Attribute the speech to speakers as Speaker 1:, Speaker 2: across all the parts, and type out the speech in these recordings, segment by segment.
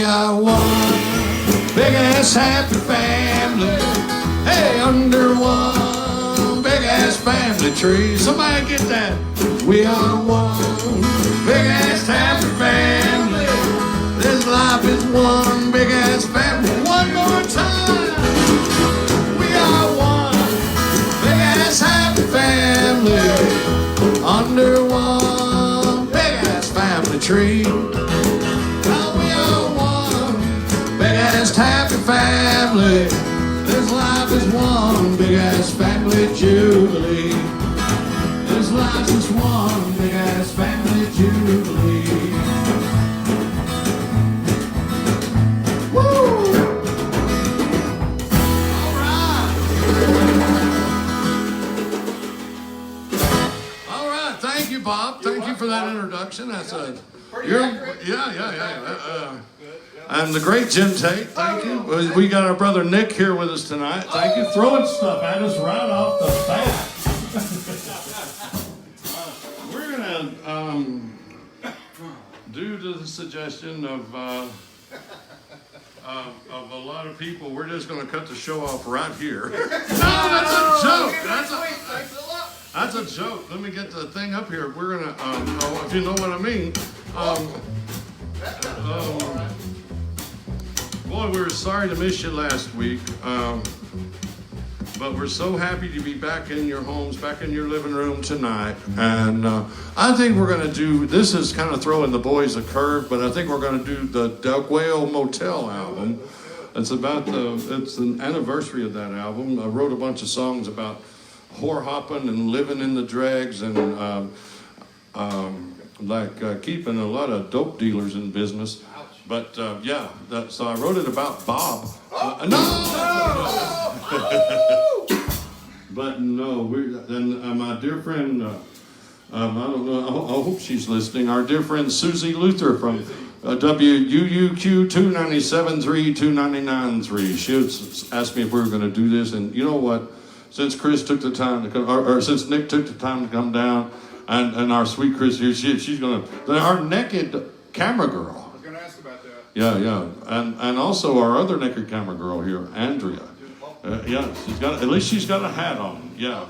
Speaker 1: are one big ass happy family. Hey, under one big ass family tree. Somebody get that. We are one big ass happy family. This life is one big ass family. One more time. We are one big ass happy family. Under one big ass family tree. Now we are one big ass happy family. This life is one big ass family jubilee. This life is one big ass family jubilee. Woo! All right. All right. Thank you, Bob. Thank you for that introduction. That's a yeah. And the great Jim Tate, thank you. We got our brother Nick here with us tonight. Thank you. Throwing stuff at us right off the bat. We're going to, due to the suggestion of a lot of people, we're just going to cut the show off right here. No, that's a joke. That's a joke. Let me get the thing up here. We're going to, if you know what I mean. Boy, we were sorry to miss you last week, but we're so happy to be back in your homes, back in your living room tonight. And I think we're going to do, this is kind of throwing the boys a curve, but I think we're going to do the Deguello Motel album. It's an anniversary of that album. I wrote a bunch of songs about whore hopping and living in the dregs and keeping a lot of dope dealers in business. But so I wrote it about Bob. No! But no, my dear friend, I don't know, I hope she's listening. Our dear friend Susie Luther from WUUQ 297.3, She asked me if we were going to do this, and you know what? Since Chris took the time to come, or since Nick took the time to come down, and our sweet Chris here, she's going to, our naked camera girl. Yeah, and also our other naked camera girl here, Andrea. At least she's got a hat on. Yeah.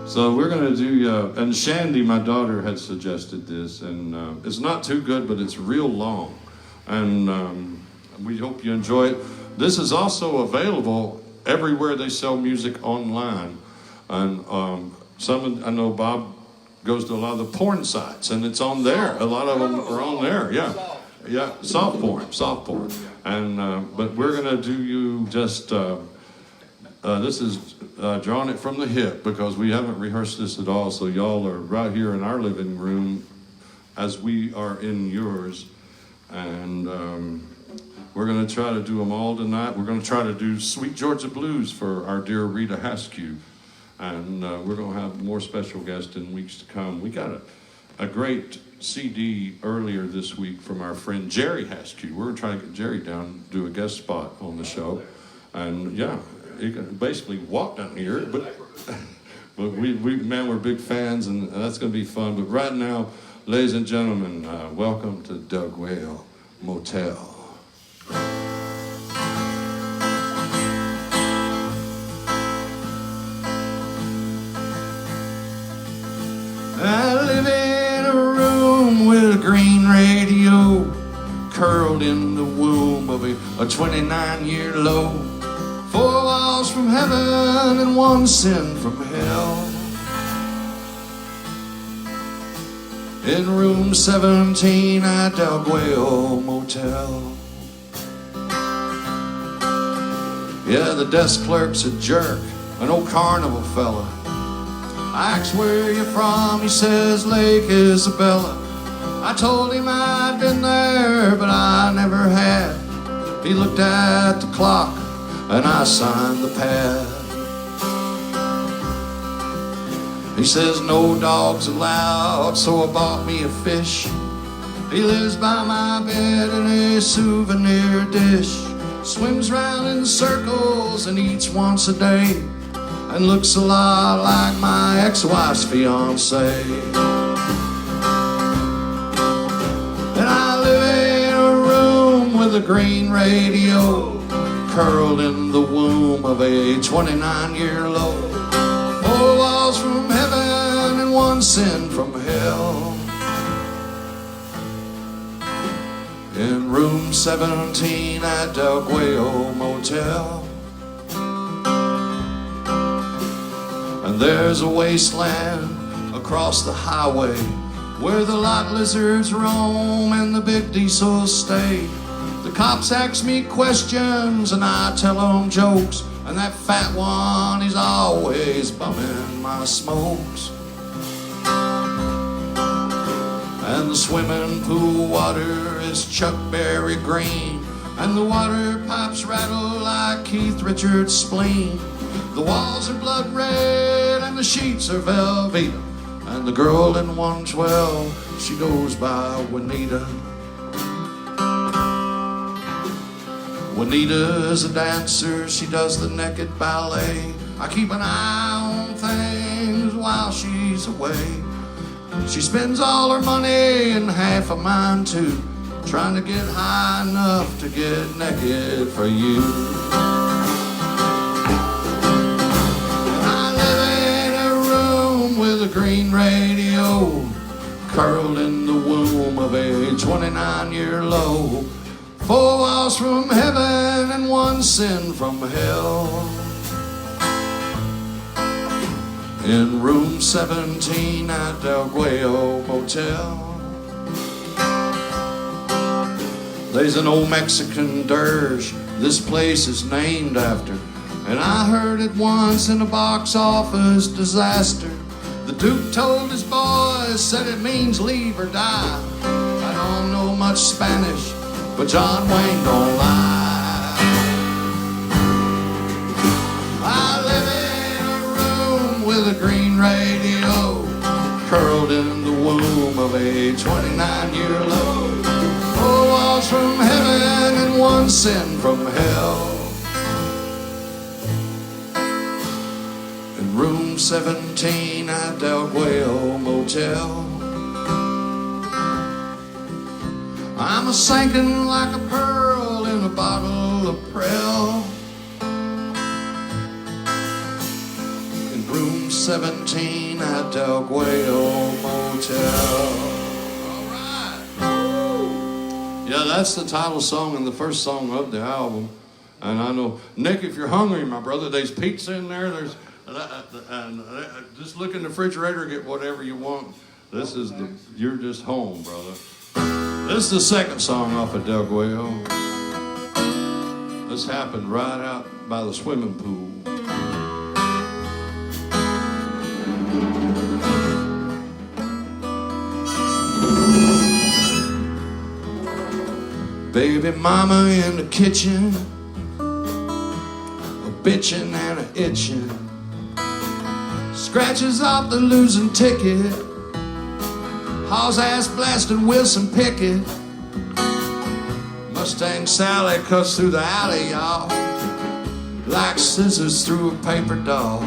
Speaker 1: So we're gonna do, and Shandy, my daughter, had suggested this, and it's not too good, but it's real long, and we hope you enjoy it. This is also available everywhere they sell music online, and I know Bob goes to a lot of the porn sites, and it's on there. A lot of them are on there. Yeah, soft porn. And but we're gonna do you just. This is drawing it from the hip because we haven't rehearsed this at all. So y'all are right here in our living room, as we are in yours, and we're gonna try to do them all tonight. We're gonna try to do Sweet Georgia Blues for our dear Rita Haskew. And we're going to have more special guests in weeks to come. We got a great CD earlier this week from our friend Jerry Haskew. We're trying to get Jerry down to do a guest spot on the show. And yeah, he can basically walk down here. But we're big fans, and that's going to be fun. But right now, ladies and gentlemen, welcome to Deguello Motel. I live in a room with a green radio, curled in the womb of a 29-year low. 4 walls from heaven and 1 sin from hell. In room 17 at Deguello Motel. Yeah, the desk clerk's a jerk, an old carnival fella. I asked where you from, he says Lake Isabella. I told him I'd been there, but I never had. He looked at the clock, and I signed the pad. He says no dogs allowed, so I bought me a fish. He lives by my bed in a souvenir dish. Swims round in circles and eats once a day. and looks a lot like my ex-wife's fiance. And I live in a room with a green radio, curled in the womb of a 29-year-old. 4 walls from heaven and 1 sin from hell. In room 17 at Deguello Motel. And there's a wasteland across the highway where the lot lizards roam and the big diesels stay. The cops ask me questions and I tell them jokes, and that fat one, he's always bumming my smokes. And the swimming pool water is Chuck Berry green, and the water pipes rattle like Keith Richards' spleen. The walls are blood red and the sheets are Velveeta, and the girl in 112, she goes by Juanita. Juanita's a dancer, she does the naked ballet. I keep an eye on things while she's away. She spends all her money and half of mine too, trying to get high enough to get naked for you. I live in a room with a green radio, curled in the womb of a 29-year-old. 4 walls from heaven and 1 sin from hell. In room 17 at Deguello Motel. There's an old Mexican dirge this place is named after, and I heard it once in a box office disaster. The Duke told his boys, said it means leave or die. I don't know much Spanish, but John Wayne don't lie. I live in a room with a green radio, curled in the womb of a 29-year-old. 4 walls from heaven and 1 sin from hell. In room 17 at Deguello Motel. I'm a sinking like a pearl in a bottle of Prel. In room 17 at Deguello Motel. All right. Yeah, that's the title song and the first song of the album. And I know, Nick, if you're hungry, my brother, there's pizza in there. There's just look in the refrigerator, get whatever you want. This is you're just home, brother. This is the second song off of Deguello. This happened right out by the swimming pool. Baby mama in the kitchen, a bitchin' and a itchin', scratches off the losing ticket, hauls ass blasted Wilson Pickett. Mustang Sally cuts through the alley, y'all, like scissors through a paper doll.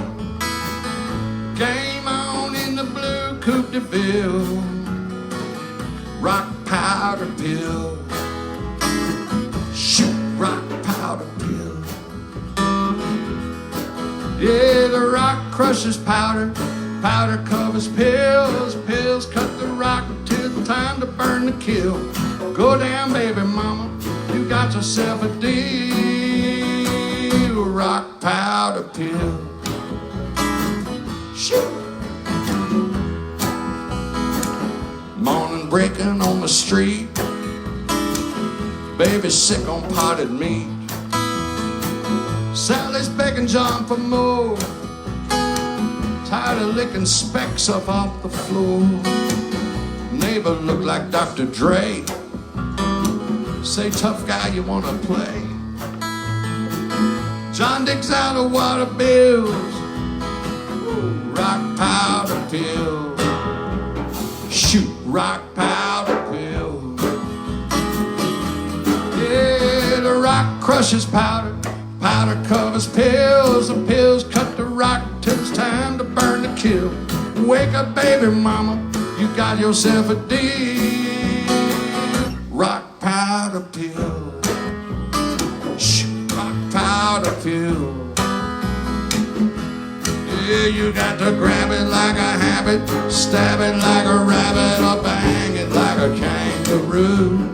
Speaker 1: Game on in the blue Coupe de Ville, rock powder pill, shoot rock powder pill. Yeah, the rock crushes powder, powder covers pills, pills cut the rock till the time to burn the kill. Go down, baby mama, you got yourself a deal. Rock powder pill. Shoot. Morning breaking on the street, baby sick on potted meat. Sally's begging John for more, tired of licking specks up off the floor. Neighbor look like Dr. Dre, say tough guy you wanna play. John digs out a water bills, rock powder pill. Shoot rock powder pill. Yeah, the rock crushes powder, powder covers pills, the pills cut the rock it's time to burn to kill. Wake up, baby mama, you got yourself a deal. Rock powder pill. Shh, rock powder pill. Yeah, you got to grab it like a habit, stab it like a rabbit, or bang it like a kangaroo.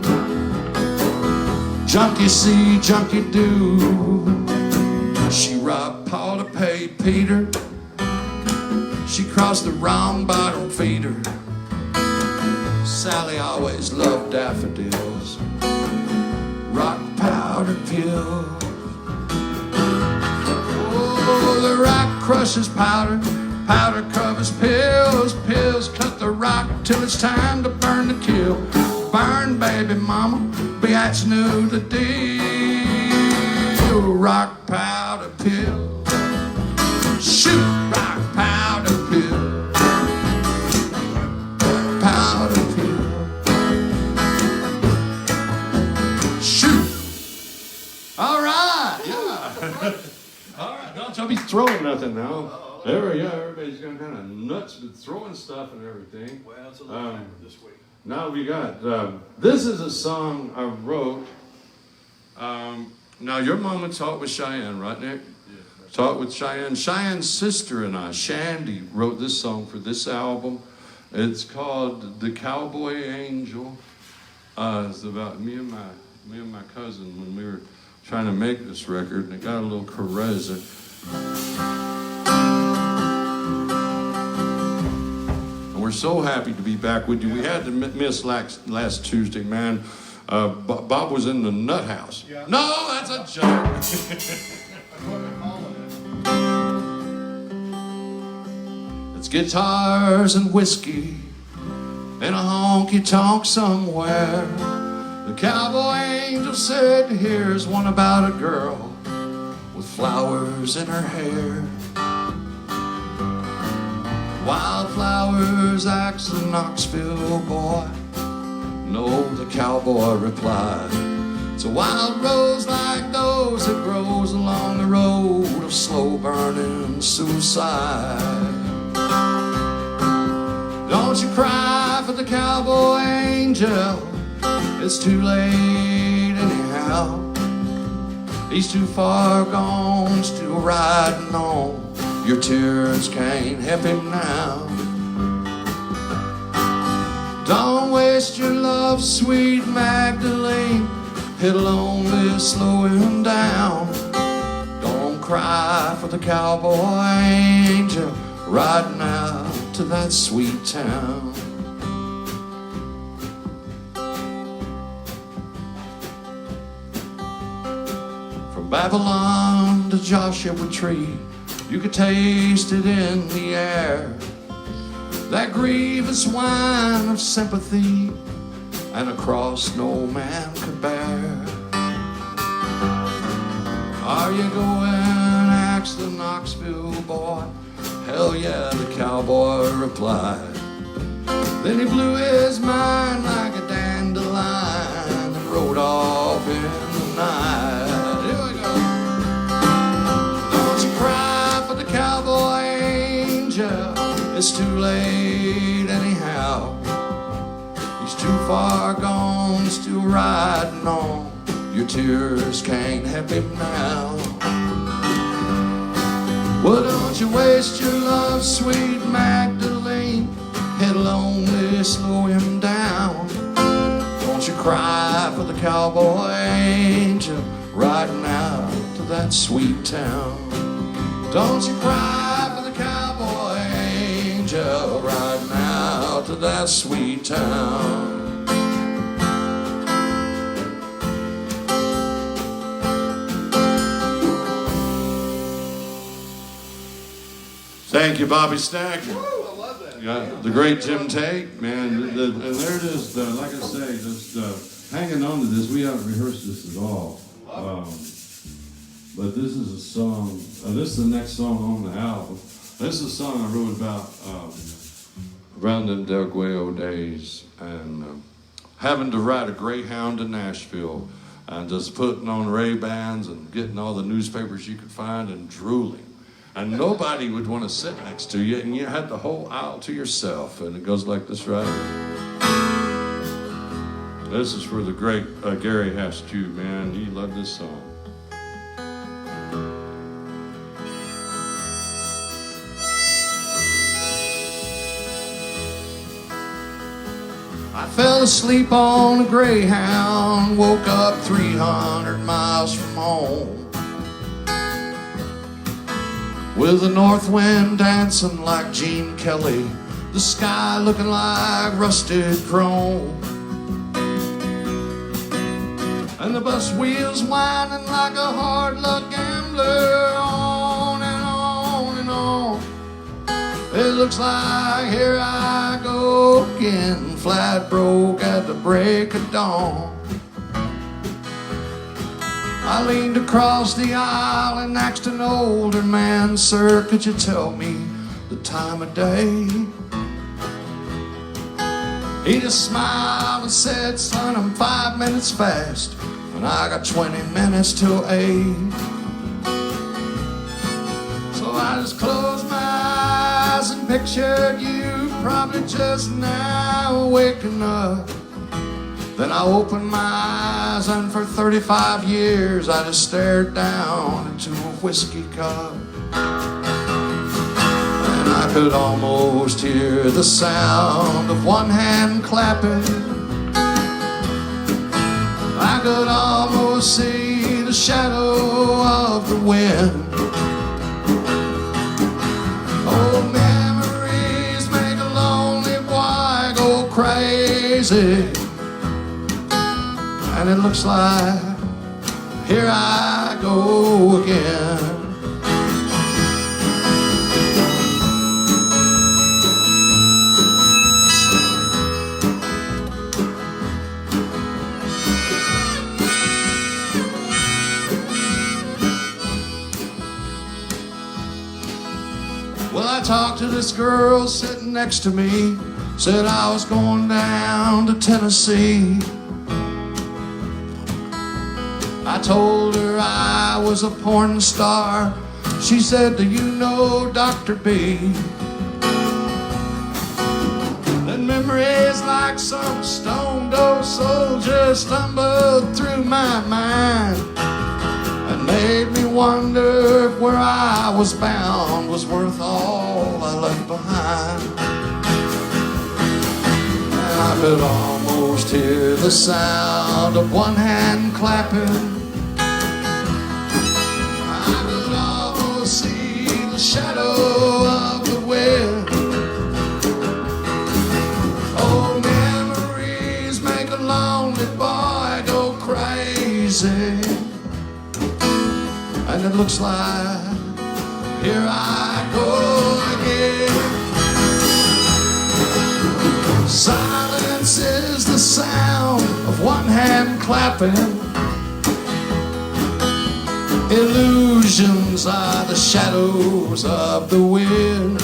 Speaker 1: Junkie see, junkie do. She robbed Paul to pay Peter. She crossed the wrong bottom feeder. Sally always loved daffodils. Rock powder pill. Oh, the rock crushes powder, powder covers pills, pills cut the rock till it's time to burn to kill. Burn, baby mama, biatch knew the deal. Rock powder pill. Shoot, rock powder pill. Powder pill. Shoot. All right, yeah. All right, don't y'all be throwing nothing now. There we go. Everybody's going kind of nuts with throwing stuff and everything.
Speaker 2: Well, it's a little different this week.
Speaker 1: Now we got, this is a song I wrote. Now your mama talked with Cheyenne, right, Nick?
Speaker 2: Yeah.
Speaker 1: Talked with Cheyenne. Cheyenne's sister and I, Shandy, wrote this song for this album. It's called The Cowboy Angel. It's about me and my cousin when we were trying to make this record, and it got a little charisma. And we're so happy to be back with you. We had to miss last Tuesday, man. Bob was in the nut house.
Speaker 2: Yeah.
Speaker 1: No, that's a joke.
Speaker 2: That's what they're calling it.
Speaker 1: It's guitars and whiskey in a honky-tonk somewhere. The cowboy angel said, here's one about a girl with flowers in her hair. Wildflowers, asked the Knoxville boy. No, the cowboy replied. It's a wild rose like those that grows along the road of slow-burning suicide. Don't you cry for the cowboy angel. It's too late anyhow. He's too far gone, still riding on. Your tears can't help him now. Don't waste your love, sweet Magdalene. It'll only slow him down. Don't cry for the cowboy angel riding out to that sweet town. From Babylon to Joshua Tree, you could taste it in the air. That grievous wine of sympathy and a cross no man could bear. Are you going? Asked the Knoxville boy. Hell yeah, the cowboy replied. Then he blew his mind like a dandelion and rode off in the night. Here we go. Don't you cry for the cowboy angel. It's too late anyhow. He's too far gone, still riding on. Your tears can't help him now. Well, don't you waste your love, sweet Magdalene. It'll only slow him down. Don't you cry for the cowboy angel riding out to that sweet town. Don't you cry for the cowboy angel riding out to that sweet town. Thank you, Bobby Stagner.
Speaker 2: Woo, I love that.
Speaker 1: Yeah, the great Jim Tate, man. And there it is, like I say, just hanging on to this. We haven't rehearsed this at all. But this is a song, this is the next song on the album. This is a song I wrote about around them Deguello days and having to ride a Greyhound to Nashville and just putting on Ray-Bans and getting all the newspapers you could find and drooling. And nobody would want to sit next to you, and you had the whole aisle to yourself. And it goes like this, right? This is for the great Gary Hastew, man. He loved this song. I fell asleep on a Greyhound, woke up 300 miles from home, with the north wind dancing like Gene Kelly, the sky looking like rusted chrome, and the bus wheels whining like a hard luck gambler, on and on and on. It looks like here I go again, flat broke at the break of dawn. I leaned across the aisle and asked an older man, "Sir, could you tell me the time of day?" He just smiled and said, "Son, I'm 5 minutes fast, and I got 20 minutes till 8. So I just closed my eyes and pictured you probably just now waking up. Then I opened my eyes, and for 35 years I just stared down into a whiskey cup. And I could almost hear the sound of one hand clapping. I could almost see the shadow of the wind. Oh, memories make a lonely boy go crazy. And it looks like here I go again. Well, I talked to this girl sitting next to me, said I was going down to Tennessee. I told her I was a porn star. She said, "Do you know Dr. B?" Then memories like some stoned-old soldier stumbled through my mind and made me wonder if where I was bound was worth all I left behind. And I could almost hear the sound of one hand clapping. See the shadow of the wind. Oh, memories make a lonely boy go crazy. And it looks like here I go again. Silence is the sound of one hand clapping. Illusions are the shadows of the wind.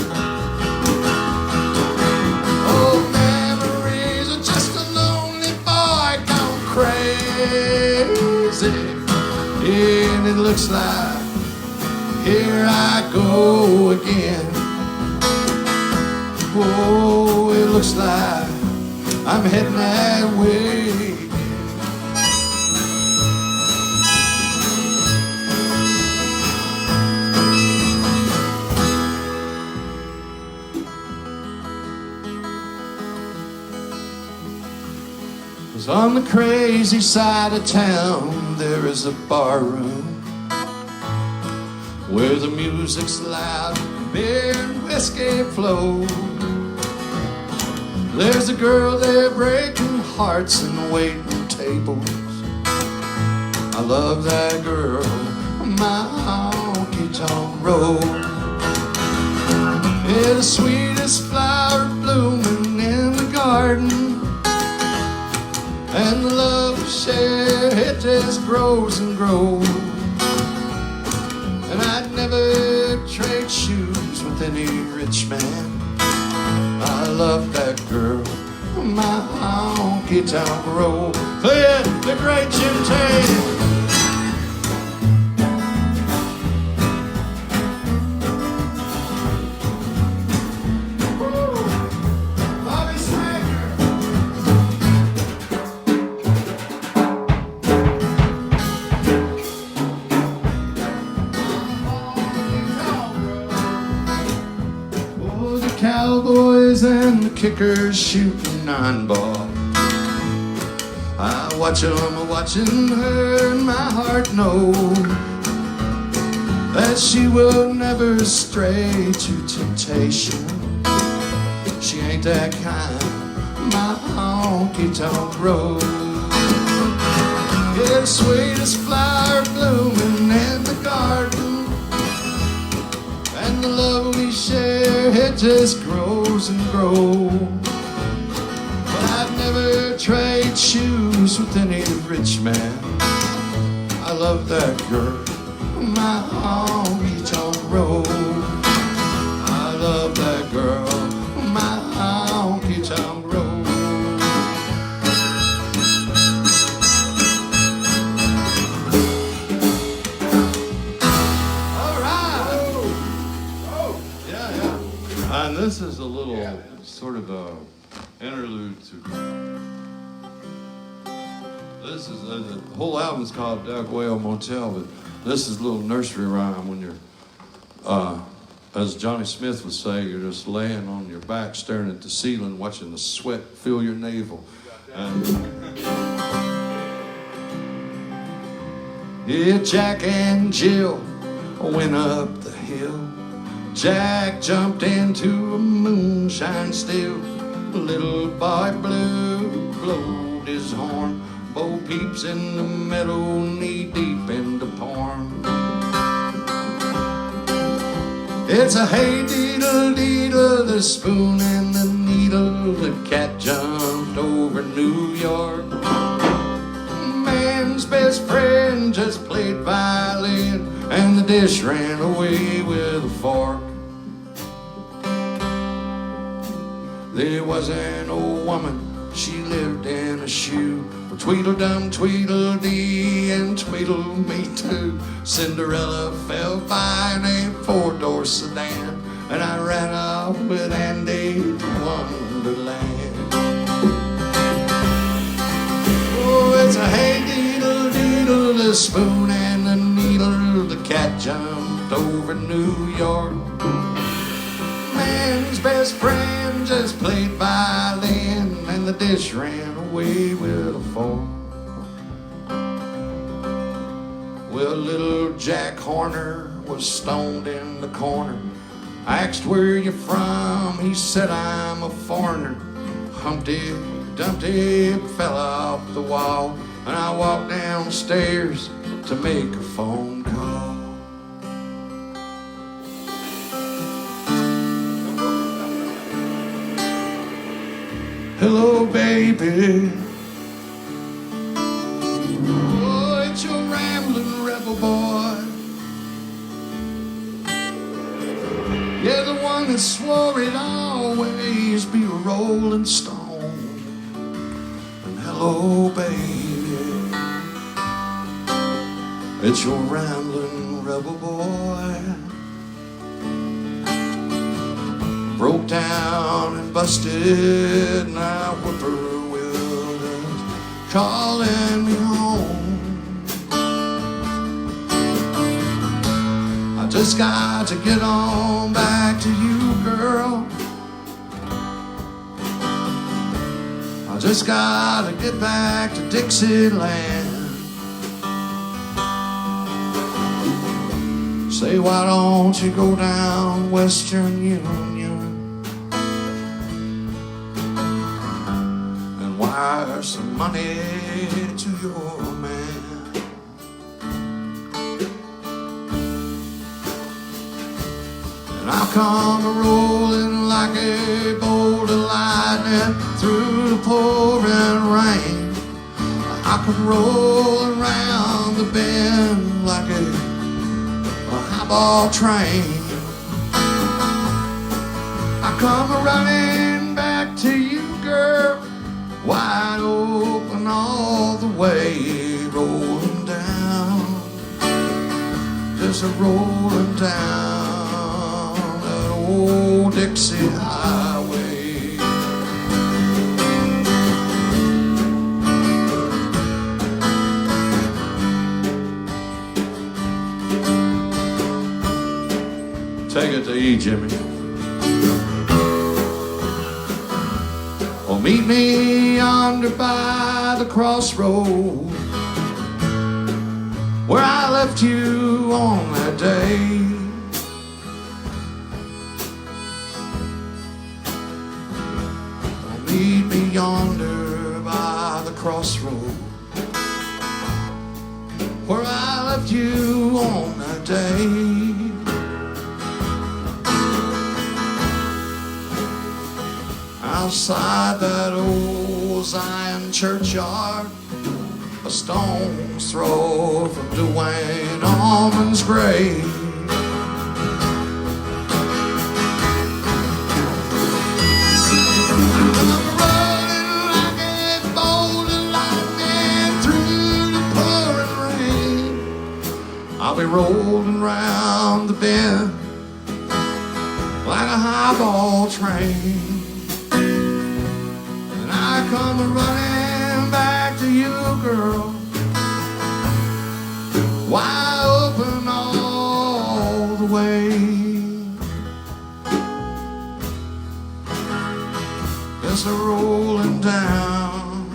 Speaker 1: Oh, memories are just a lonely boy gone crazy. And it looks like here I go again. Oh, it looks like I'm heading that way. On the crazy side of town there is a bar room where the music's loud, beer and whiskey flow. There's a girl there breaking hearts and waiting tables. I love that girl, my honky-tonk road. It's the sweetest flower blooming in the garden, and the love shared, it just grows and grows. And I'd never trade shoes with any rich man. I love that girl, my honky-tonk road. Play it, the great Jim Tate. kickers shooting 9-ball. I watch them watching her, and my heart knows that she will never stray to temptation. She ain't that kind, my honky-tonk rose. Yeah, the sweetest flower blooming in the garden, and the love we share, it just grows and grows. But I'd never trade shoes with any rich man. I love that girl, my honky-tonk rose. I love that girl, my honky-tonk rose. All right.
Speaker 2: Oh,
Speaker 1: Yeah. And this is a little sort of a interlude to. This is the whole album's called Deguello Motel, but this is a little nursery rhyme when you're, as Johnny Smith would say, you're just laying on your back, staring at the ceiling, watching the sweat fill your navel. And yeah, Jack and Jill went up the hill. Jack jumped into a moonshine still. Little boy Blue blowed his horn. Bo Peep's in the meadow, knee deep into porn. It's a hey deedle deedle, the spoon and the needle. The cat jumped over New York. Man's best friend just played violin, and the dish ran away with a fork. There was an old woman, she lived in a shoe. Tweedledum, Tweedledee, and Tweedle me too. Cinderella fell by in a 4-door sedan, and I ran off with Andy to Wonderland. Oh, it's a hey deedle deedle, the spoon and the needle. The cat jumped over New York. Man's best friend just played violin, and the dish ran away with a fork. Well, little Jack Horner was stoned in the corner. I asked where you from, he said I'm a foreigner. Humpty Dumpty fell off the wall, and I walked downstairs to make a phone call. Hello, baby. Oh, it's your rambling rebel boy. Yeah, the one that swore he'd always be a rolling stone. And hello, baby. It's your rambling rebel boy. Broke down and busted, now whippoorwill is calling me home. I just got to get on back to you, girl. I just got to get back to Dixieland. Say, why don't you go down Western Union and wire some money to your man? And I'll come rolling like a bolt of lightning through the pouring rain. I could roll around the bend like a highball train. I come running back to you, girl, wide open all the way, rolling down, just a rolling down that old Dixie highway. Take it to E, Jimmy. Meet me yonder by the crossroad where I left you on that day. Meet me yonder by the crossroad where I left you on that day. Outside that old Zion churchyard, a stone's throw from Dwayne Allman's grave. I'm rolling like a bolt of lightning through the pouring rain. I'll be rolling round the bend like a highball train. I come running back to you, girl, wide open all the way. Yes, I'm rolling down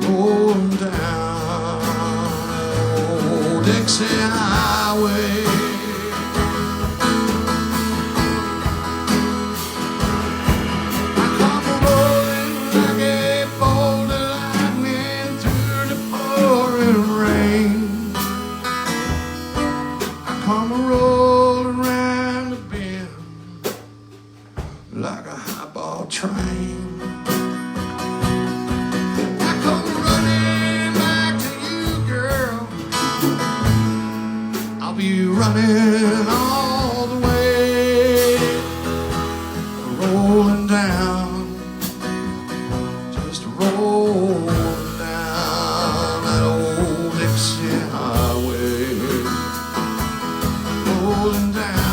Speaker 1: old Dixie Highway. Running all the way, rolling down, just rolling down that old Dixie Highway, rolling down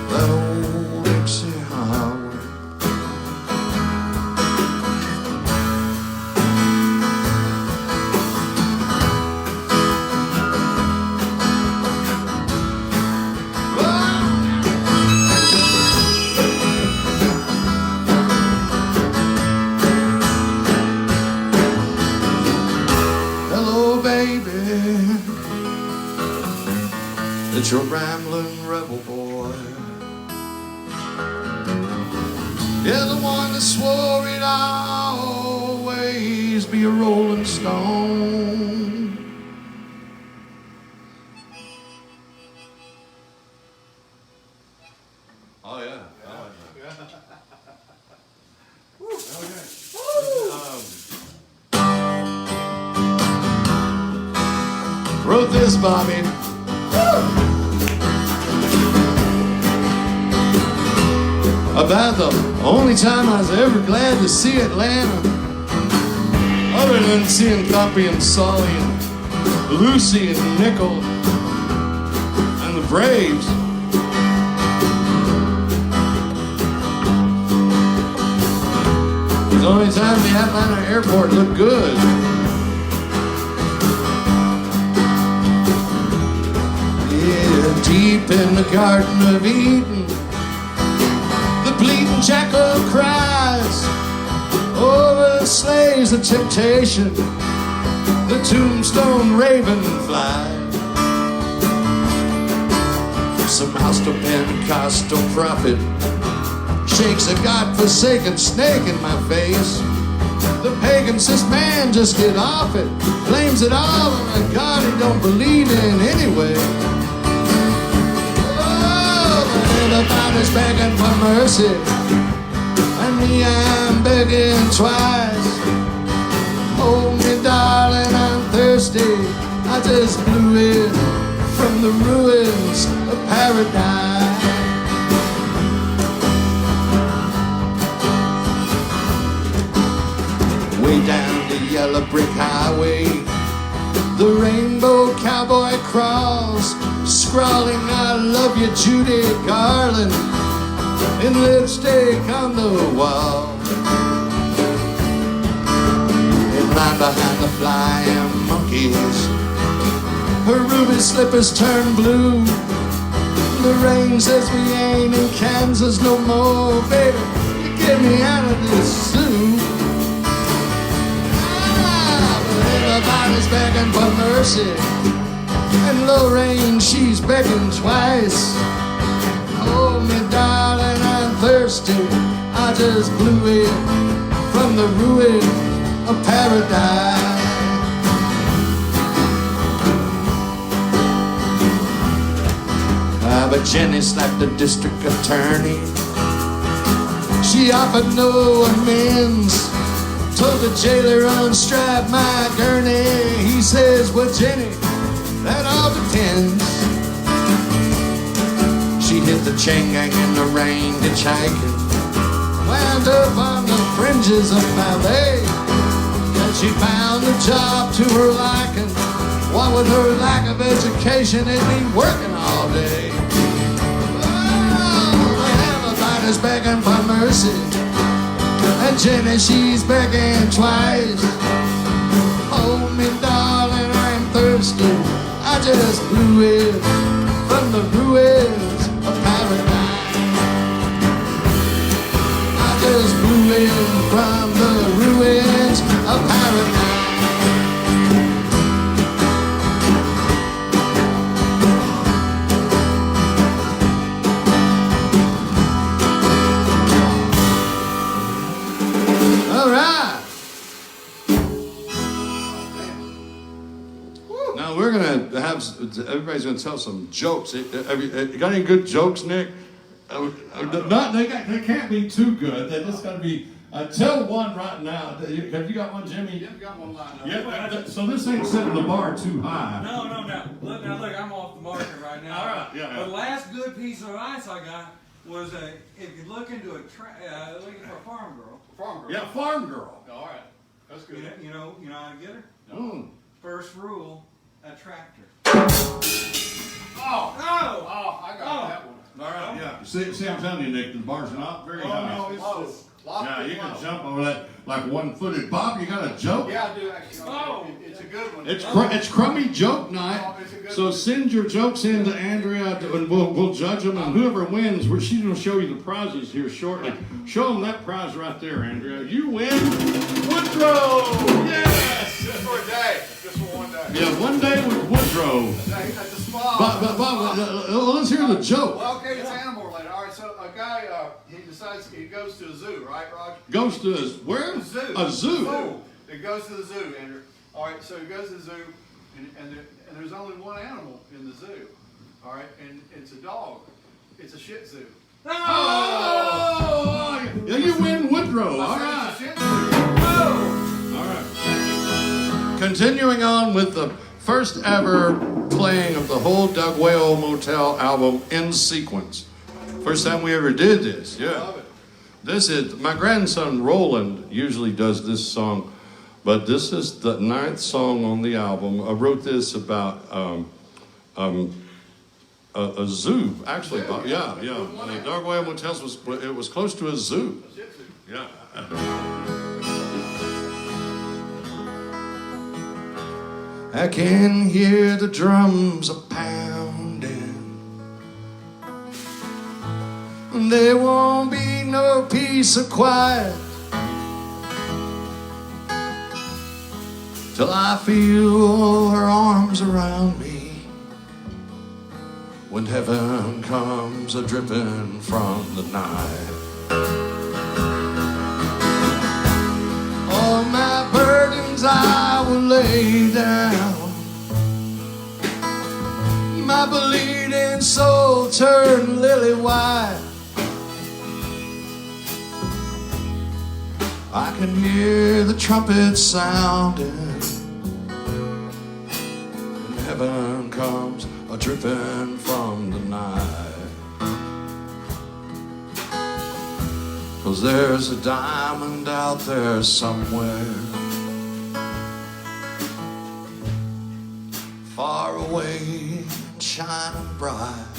Speaker 1: that old Dixie Highway. It's your rambling rebel boy. You're the one that swore he'd always be a rolling stone. Oh yeah. Wrote this, Bobby. About the only time I was ever glad to see Atlanta, other than seeing Copy and Solly and Lucy and Nickel and the Braves. It was the only time the Atlanta airport looked good. Yeah, deep in the Garden of Eden, the bleeding jackal cries over the slaves of temptation, the tombstone raven flies. Some hostile Pentecostal prophet shakes a God-forsaken snake in my face. The pagan says, man, just get off it. Blames it all on a God he don't believe in anyway. Everybody's begging for mercy, and me, I'm begging twice. Hold me, darling, I'm thirsty. I just blew in from the ruins of paradise. Way down the yellow brick highway, the rainbow cowboy crawls, scrawling, I love you, Judy Garland, in lipstick on the wall. In line behind the flying monkeys, her ruby slippers turn blue,
Speaker 3: the rain says we ain't in Kansas no more, baby. You get me out of this zoo. But everybody's begging for mercy, and Lorraine, she's begging twice. Oh, me darling, I'm thirsty. I just blew it from the ruin of paradise. But Jenny slapped the district attorney. She offered no amends. Told the jailer, unstrap my gurney. He says, well, Jenny, that all depends. She hit the chain gang in the rain, hitchhiking. Wound up on the fringes of ballet. And she found a job to her liking. What with her lack of education, it'd be working all day. Everybody's begging for mercy, and Jenny, she's begging twice. Oh, me darling, I'm thirsty. I just blew it from the ruins of paradise. I just blew it from the ruins of paradise.
Speaker 1: Everybody's going to tell some jokes. You got any good jokes, Nick? They can't be too good. They just got to be. Tell one right now. Have you got one, Jimmy?
Speaker 2: Yeah, got one lined up.
Speaker 1: Yeah. So this ain't setting the bar too high.
Speaker 4: No. Look, I'm off the market right now.
Speaker 1: All right. Yeah.
Speaker 4: The last good piece of advice I got was if you look into looking for a farm girl.
Speaker 2: Farm girl.
Speaker 1: Yeah, farm girl.
Speaker 2: All right. That's good.
Speaker 4: You know how to get her?
Speaker 1: No.
Speaker 4: First rule, attract her.
Speaker 2: Oh,
Speaker 4: Oh!
Speaker 2: I got that one.
Speaker 1: All right, yeah. See, I'm telling you, Nick, the bar's not very high.
Speaker 2: No, it's just
Speaker 1: Yeah, you can jump over that like one-footed. Bob, you got a joke?
Speaker 2: Yeah, I do actually.
Speaker 4: Oh.
Speaker 2: It's a good one.
Speaker 1: It's crummy joke night.
Speaker 2: Oh, it's a good
Speaker 1: So
Speaker 2: one.
Speaker 1: send your jokes in to Andrea, and we'll judge them. And whoever wins, she's going to show you the prizes here shortly. Show them that prize right there, Andrea. You win Woodrow. Yes.
Speaker 2: Just for a day. Just for one day.
Speaker 1: Yeah, one day with Woodrow.
Speaker 2: At the spa.
Speaker 1: Bob, let's hear the joke.
Speaker 2: Well, okay, it's animal related. All right, so a guy, he goes to a zoo, right, Roger?
Speaker 1: Goes to where?
Speaker 2: A zoo.
Speaker 1: A zoo.
Speaker 2: It goes to the zoo, Andrew. All right, so he goes to the zoo, and there's only one animal in the zoo. All right, and it's a dog. It's a Shih Tzu.
Speaker 1: Oh! Yeah, you win Woodrow. All
Speaker 2: I
Speaker 1: right.
Speaker 2: said it's a Shih Tzu.
Speaker 1: All right. Continuing on with the first ever playing of the whole Deguello Motel album in sequence. First time we ever did this, yeah.
Speaker 2: Love it.
Speaker 1: This is, my grandson Roland usually does this song, but this is the 9th song on the album. I wrote this about a zoo, actually. Yeah. The Deguello Motel was close to a zoo.
Speaker 2: A Shih Tzu.
Speaker 1: Yeah.
Speaker 3: I can hear the drums a pounding. There won't be no peace or quiet till I feel her arms around me. When heaven comes a dripping from the night. All my burdens I will lay down. My bleeding soul turned lily white. I can hear the trumpets sounding. And heaven comes a dripping from the night. 'Cause there's a diamond out there somewhere, far away and shining bright.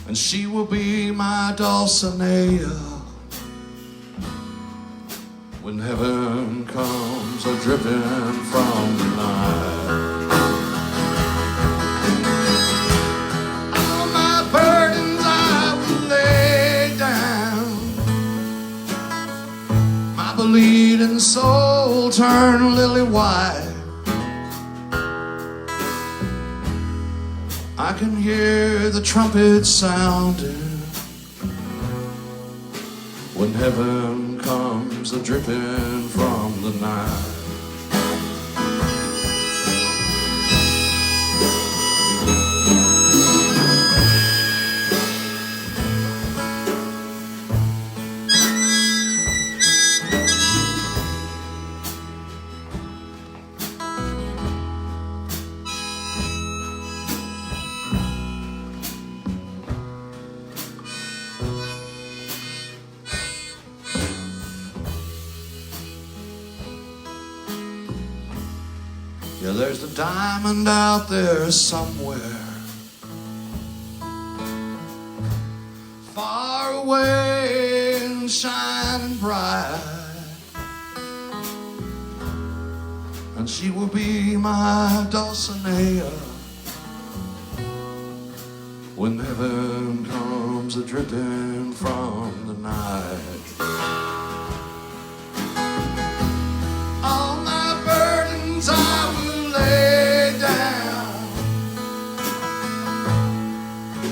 Speaker 3: And she will be my Dulcinea when heaven comes a dripping from the night. turn lily white. I can hear the trumpet sounding when heaven comes a-dripping from the night. Yeah, there's a diamond out there somewhere, far away and shining bright, and she will be my Dulcinea when heaven comes a-dripping from the night. All my burdens I will lay down,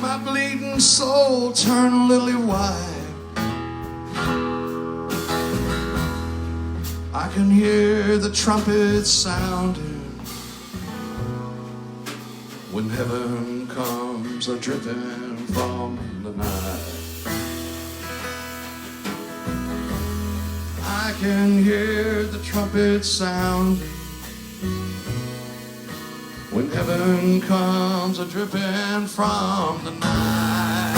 Speaker 3: my bleeding soul turn lily white. I can hear the trumpet sounding when heaven comes a-dripping from the night. I can hear the trumpet sounding when heaven comes a-dripping from the night.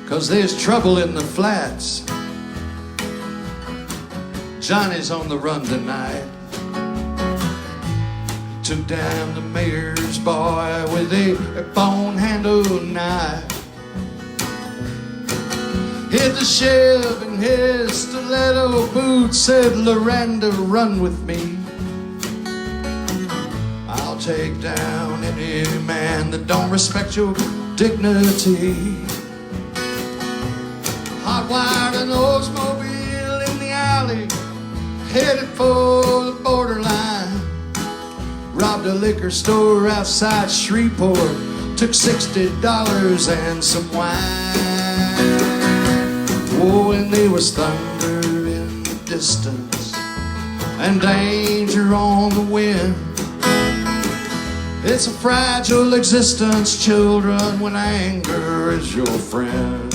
Speaker 3: 'Cause there's trouble in the flats. Johnny's on the run tonight. Took down the mayor's boy with a bone-handled knife. Hit the sheriff in his stiletto boots, said, "Loranda, run with me. I'll take down any man that don't respect your dignity." Hot-wired an Oldsmobile in the alley, headed for the borderline. Robbed a liquor store outside Shreveport, took $60 and some wine. Oh, and there was thunder in the distance and danger on the wind. It's a fragile existence, children, when anger is your friend.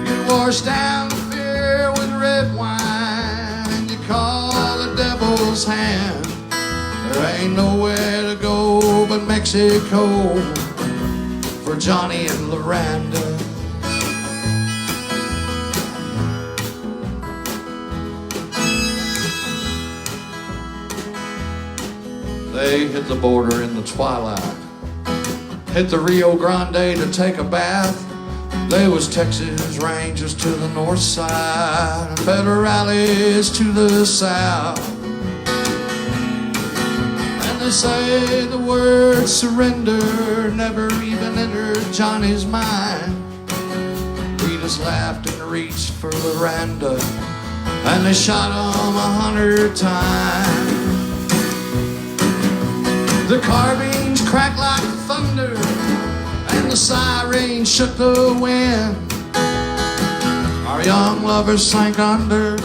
Speaker 3: You wash down the fear with red wine and you call the devil's hand. There ain't nowhere to go but Mexico for Johnny and Loranda. They hit the border in the twilight, hit the Rio Grande to take a bath. There was Texas Rangers to the north side and federales to the south. And they say the word surrender never even entered Johnny's mind. He just laughed and reached for Loranda, and they shot him 100 times. The carbines cracked like thunder, and the sirens shook the wind. Our young lovers sank under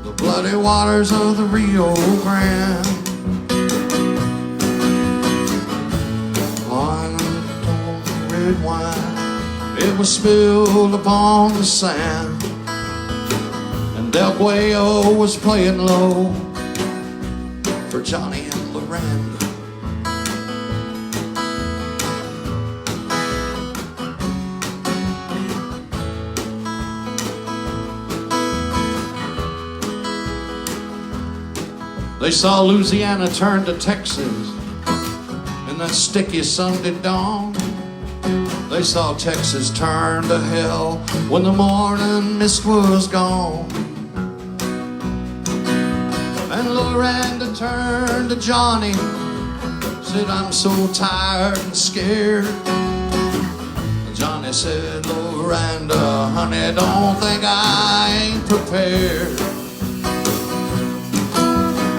Speaker 3: the bloody waters of the Rio Grande. On the red wine, it was spilled upon the sand, and Del Guayo was playing low for Johnny and Loranda. They saw Louisiana turn to Texas in that sticky Sunday dawn. They saw Texas turn to hell when the morning mist was gone. And Loranda turned to Johnny, said, I'm so tired and scared. Johnny said, Loranda, honey, don't think I ain't prepared.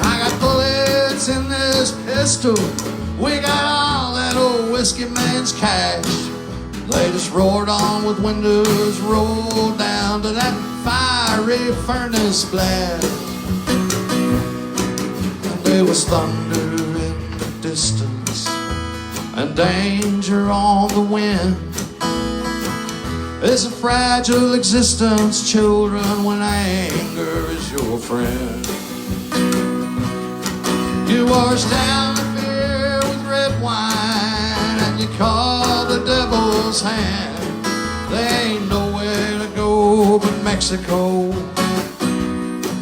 Speaker 3: I got bullets in this pistol. We got all that old whiskey man's cash. They just roared on with windows rolled down to that fiery furnace blast. And there was thunder in the distance and danger on the wind. It's a fragile existence, children, when anger is your friend. You wash down the fear with red wine and you call the devil's hand. There ain't nowhere to go but Mexico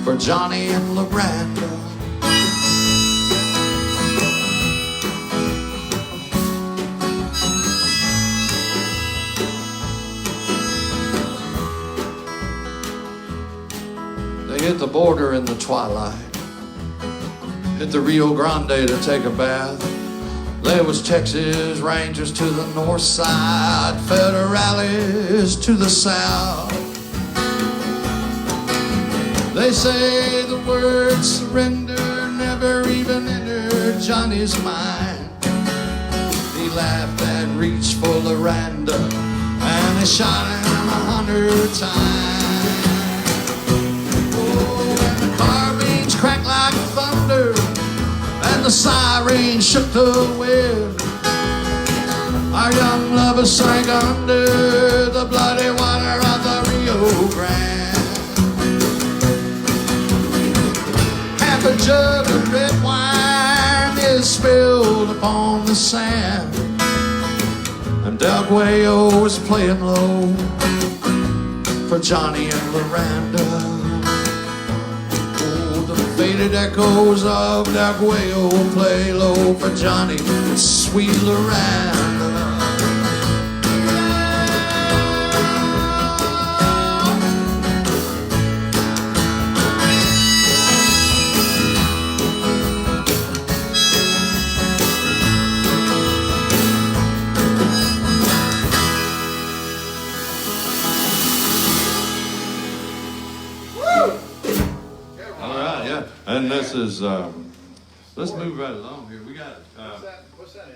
Speaker 3: for Johnny and Loranda. Hit the border in the twilight, hit the Rio Grande to take a bath. There was Texas Rangers to the north side, Federales to the south. They say the word surrender never even entered Johnny's mind. He laughed and reached for Loranda, and they shot him 100 times. Cracked like thunder, and the siren shook the wind. Our young lovers sank under the bloody water of the Rio Grande. Half a jug of red wine is spilled upon the sand, and Deguello was playing low for Johnny and Loranda. Faded echoes of Deguello play low for Johnny and sweet Loranda.
Speaker 1: And this is, let's move right along here. We got,
Speaker 2: What's that,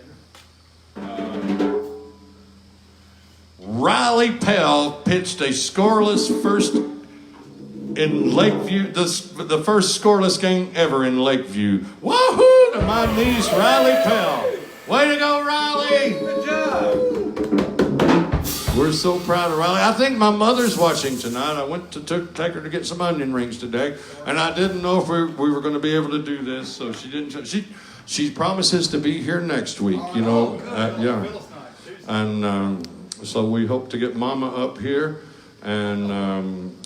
Speaker 2: Andrew?
Speaker 1: Riley Pell pitched a scoreless first in Lakeview, the first scoreless game ever in Lakeview. Woohoo! To my niece, Riley Pell. Way to go, Riley!
Speaker 4: Good job.
Speaker 1: We're so proud of Riley. I think my mother's watching tonight. I went to take her to get some onion rings today, and I didn't know if we were going to be able to do this, so she didn't. She promises to be here next week. You know, yeah. And so we hope to get Mama up here, and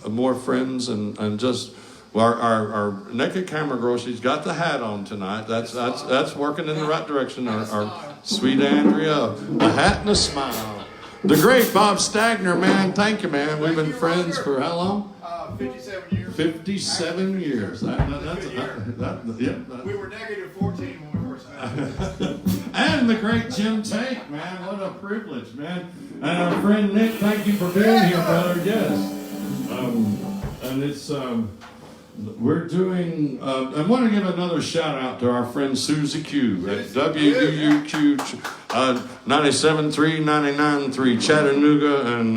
Speaker 1: more friends, and just our naked camera girl. She's got the hat on tonight. That's working in the right direction. Our sweet Andrea, a hat and a smile. The great Bob Stagner, man. Thank you, man. We've been friends for how long?
Speaker 2: 57 years.
Speaker 1: 57 years.
Speaker 2: We were negative 14 when we first met.
Speaker 1: And the great Jim Tate, man. What a privilege, man. And our friend Nick, thank you for being here, brother. Yes. And it's, we're doing, I want to give another shout out to our friend Susie Q at WUUQ 97.3, 99.3 Chattanooga. And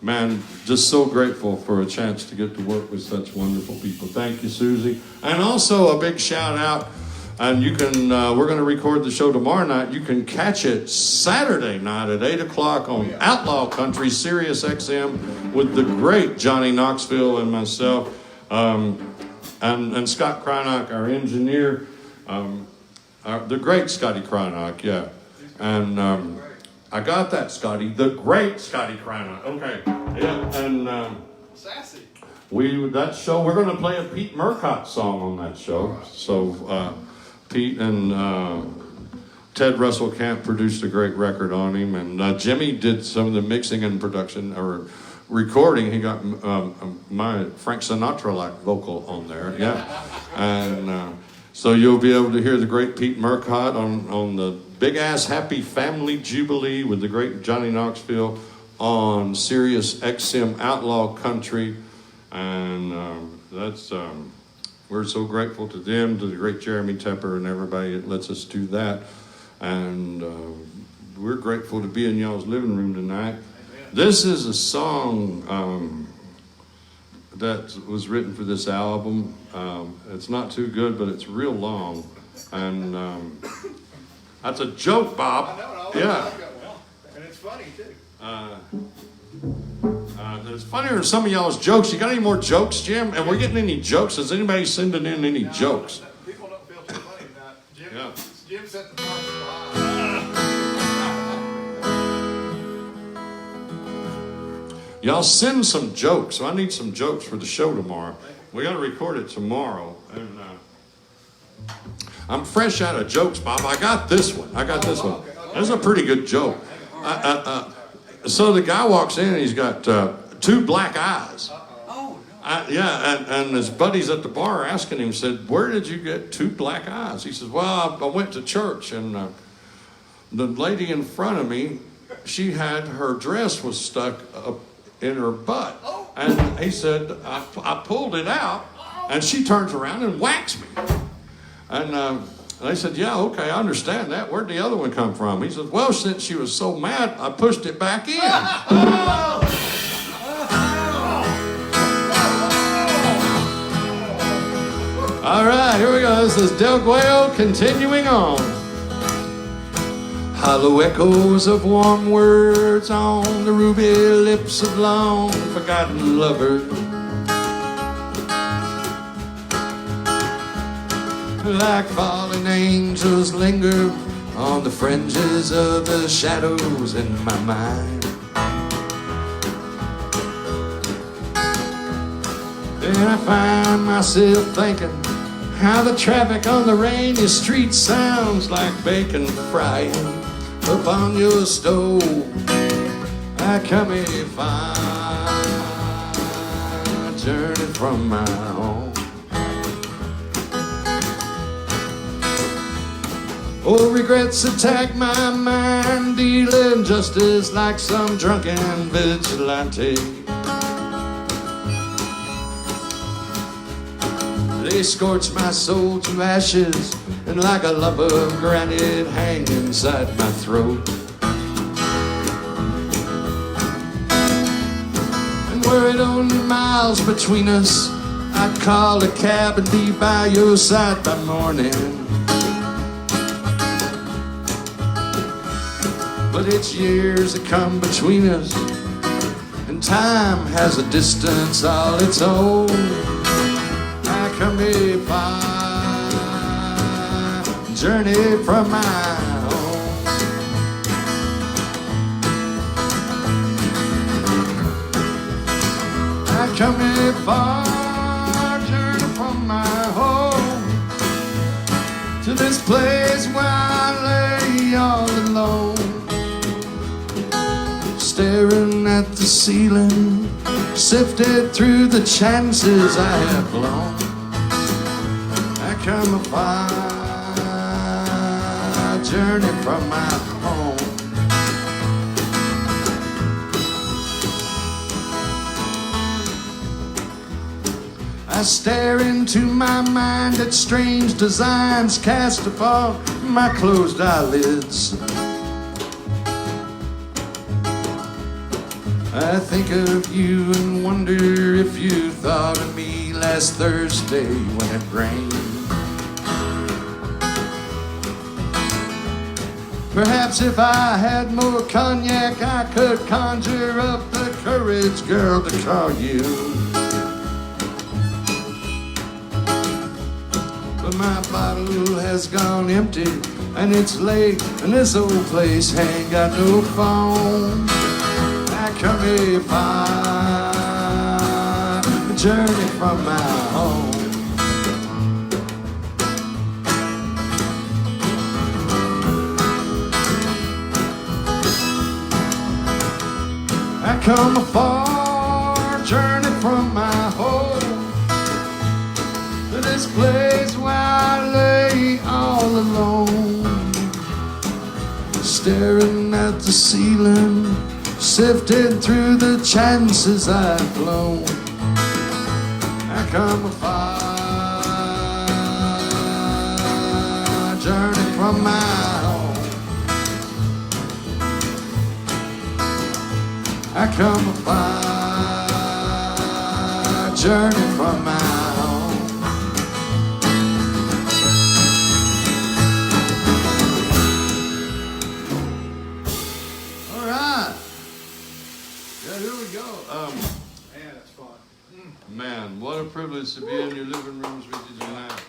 Speaker 1: man, just so grateful for a chance to get to work with such wonderful people. Thank you, Susie. And also a big shout out. And you can, we're going to record the show tomorrow night. You can catch it Saturday night at 8 o'clock on Outlaw Country, Sirius XM, with the great Johnny Knoxville and myself, and Scott Krynock, our engineer, the great Scotty Krynock, yeah. And I got that, Scotty, the great Scotty Krynock. Okay, yeah, and
Speaker 2: Sassy.
Speaker 1: that show, we're going to play a Pete Murcott song on that show. So Pete and Ted Russell Camp produced a great record on him, and Jimmy did some of the mixing and production or recording. He got my Frank Sinatra-like vocal on there, yeah. And so you'll be able to hear the great Pete Murcott on the Big Ass Happy Family Jubilee with the great Johnny Knoxville on Sirius XM Outlaw Country, and we're so grateful to them, to the great Jeremy Tepper and everybody that lets us do that. And we're grateful to be in y'all's living room tonight. This is a song that was written for this album. It's not too good, but it's real long. And that's a joke, Bob. Yeah.
Speaker 2: And it's funny, too.
Speaker 1: It's funnier than some of y'all's jokes. You got any more jokes, Jim? And we're getting any jokes? Is anybody sending in any jokes?
Speaker 2: People don't feel too funny now.
Speaker 1: Yeah.
Speaker 2: Jim set the bar so high.
Speaker 1: Y'all send some jokes. So I need some jokes for the show tomorrow. We got to record it tomorrow. And I'm fresh out of jokes, Bob. I got this one. That's a pretty good joke. So the guy walks in and he's got 2 black eyes.
Speaker 4: Oh,
Speaker 1: And his buddies at the bar are asking him, said, "Where did you get 2 black eyes?" He says, "Well, I went to church, and the lady in front of me, she had her dress was stuck up in her butt." And he said, I pulled it out, and she turns around and whacks me. And they said, "Yeah, okay, I understand that. Where'd the other one come from?" He said, "Well, since she was so mad, I pushed it back in." All right, here we go. This is Deguello continuing on. Hollow echoes of warm words on the ruby lips of long forgotten lovers. Like fallen angels linger on the fringes of the shadows in my mind. Then I find myself thinking how the traffic on the rainy street sounds like bacon frying upon your stove. I come a fine journey from my home. Oh, regrets attack my mind, dealing justice like some drunken vigilante. They scorch my soul to ashes, and like a lump of granite hang inside my throat. And were it only miles between us, I'd call a cab and be by your side by morning. But it's years that come between us, and time has a distance all its own. I come a far journey from my home. I come a far journey from my home to this place where I lay all alone, staring at the ceiling, sifted through the chances I have blown. I come a far journey from my home. I stare into my mind at strange designs cast upon my closed eyelids. I think of you and wonder if you thought of me last Thursday when it rained. Perhaps if I had more cognac, I could conjure up the courage, girl, to call you. But my bottle has gone empty, and it's late, and this old place ain't got no phone. I come a far journey from my home.
Speaker 3: come a far journey from my home to this place where I lay all alone, staring at the ceiling, sifting through the chances I've blown. I come a far journey from my home. I come a far journey from my home. All right. Yeah, here we go.
Speaker 2: Man, that's fun.
Speaker 1: Man, what a privilege to be in your living rooms with you tonight.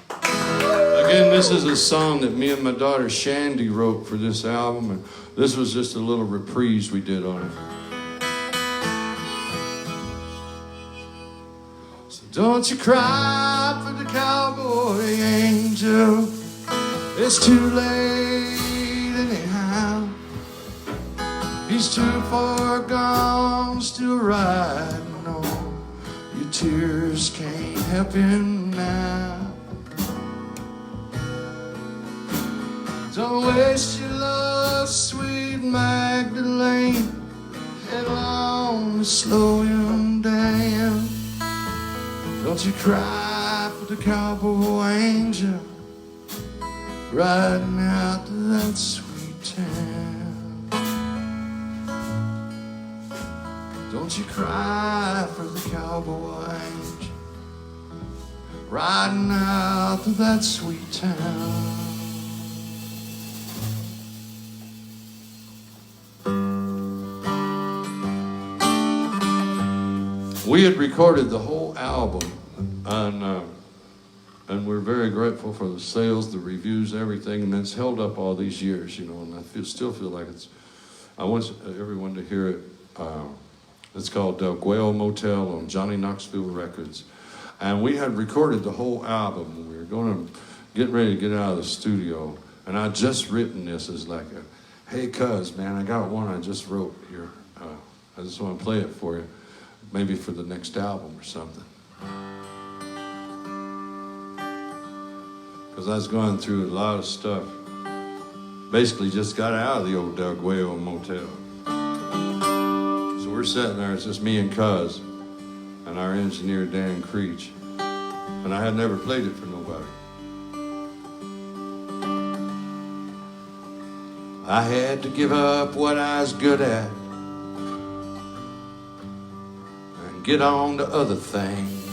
Speaker 1: Again, this is a song that me and my daughter Shandy wrote for this album, and this was just a little reprise we did on it. So don't you cry for the cowboy angel, it's too late anyhow. He's too far gone, still riding on. Your tears can't help him now. Don't waste your love, sweet Magdalene. Headlong to slow him down. Don't you cry for the cowboy angel riding out to that sweet town. Don't you cry for the cowboy angel riding out to that sweet town. We had recorded the whole album, and we're very grateful for the sales, the reviews, everything, and it's held up all these years, you know, and I still feel like I want everyone to hear it. It's called Deguello Motel on Johnny Knoxville Records, and we had recorded the whole album. We were going to get ready to get out of the studio, and I'd just written this as like a, hey, cuz, man, I got one I just wrote here. I just want to play it for you. Maybe for the next album or something. Because I was going through a lot of stuff. Basically just got out of the old Deguello Motel. So we're sitting there, it's just me and Cuz and our engineer Dan Creech. And I had never played it for nobody. I had to give up what I was good at, get on to other things.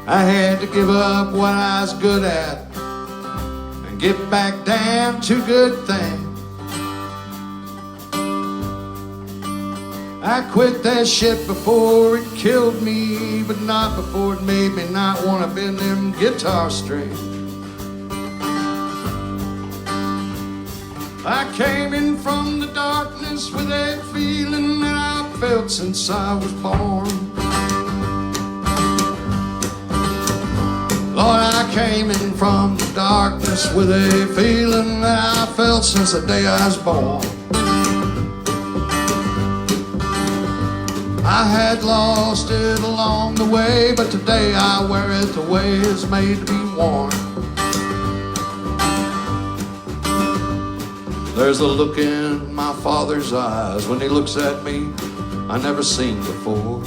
Speaker 1: I had to give up what I was good at and get back down to good things. I quit that shit before it killed me, but not before it made me not want to bend them guitar strings. I came in from the darkness with a feeling that I felt since I was born. Lord, I came in from the darkness with a feeling that I felt since the day I was born. I had lost it along the way, but today I wear it the way it's made to be worn. There's a look in my father's eyes when he looks at me I never seen before.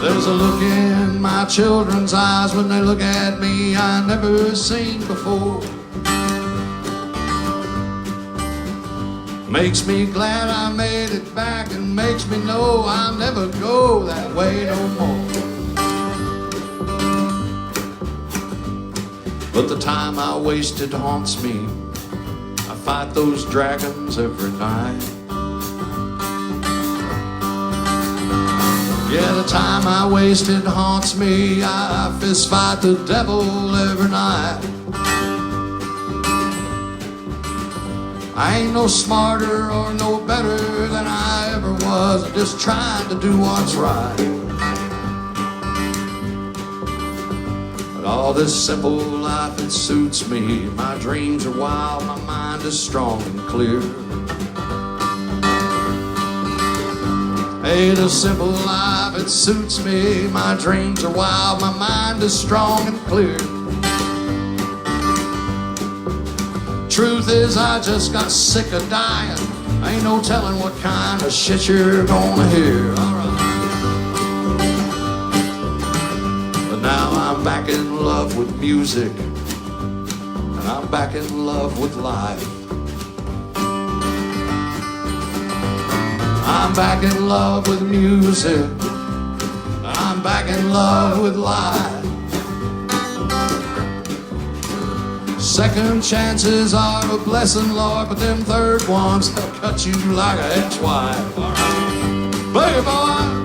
Speaker 1: There's a look in my children's eyes when they look at me I never seen before. Makes me glad I made it back and makes me know I'll never go that way no more. But the time I wasted haunts me. I fight those dragons every night. Yeah, the time I wasted haunts me. I fist fight the devil every night. I ain't no smarter or no better than I ever was. I'm just trying to do what's right.
Speaker 3: all this simple life, it suits me. My dreams are wild, my mind is strong and clear. Hey, the simple life, it suits me. My dreams are wild, my mind is strong and clear. Truth is, I just got sick of dying. Ain't no telling what kind of shit you're gonna hear. Alright. But now I'm back in love with music, and I'm back in love with life. I'm back in love with music, I'm back in love with life. Second chances are a blessing, Lord, but them third ones, they'll cut you like an ex-wife. All right. Boogie boy!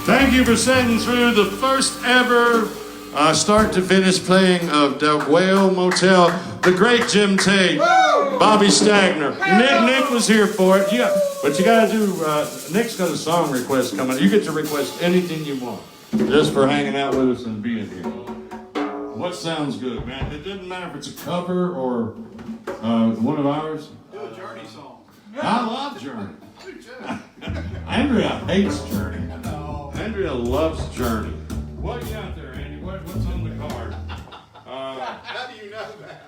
Speaker 1: Thank you for sitting through the first ever start to finish playing of Deguello Motel. The great Jim Tate, Bobby Stagner. Nick was here for it. Yeah, but you gotta do, Nick's got a song request coming. You get to request anything you want, just for hanging out with us and being here. What sounds good, man? It doesn't matter if it's a cover or one of ours.
Speaker 2: Do a Journey song.
Speaker 1: I love Journey.
Speaker 2: Do too.
Speaker 1: Andrea hates Journey.
Speaker 2: No.
Speaker 1: Andrea loves Journey. What you got there, Andy? What's on the card?
Speaker 2: How do you know that?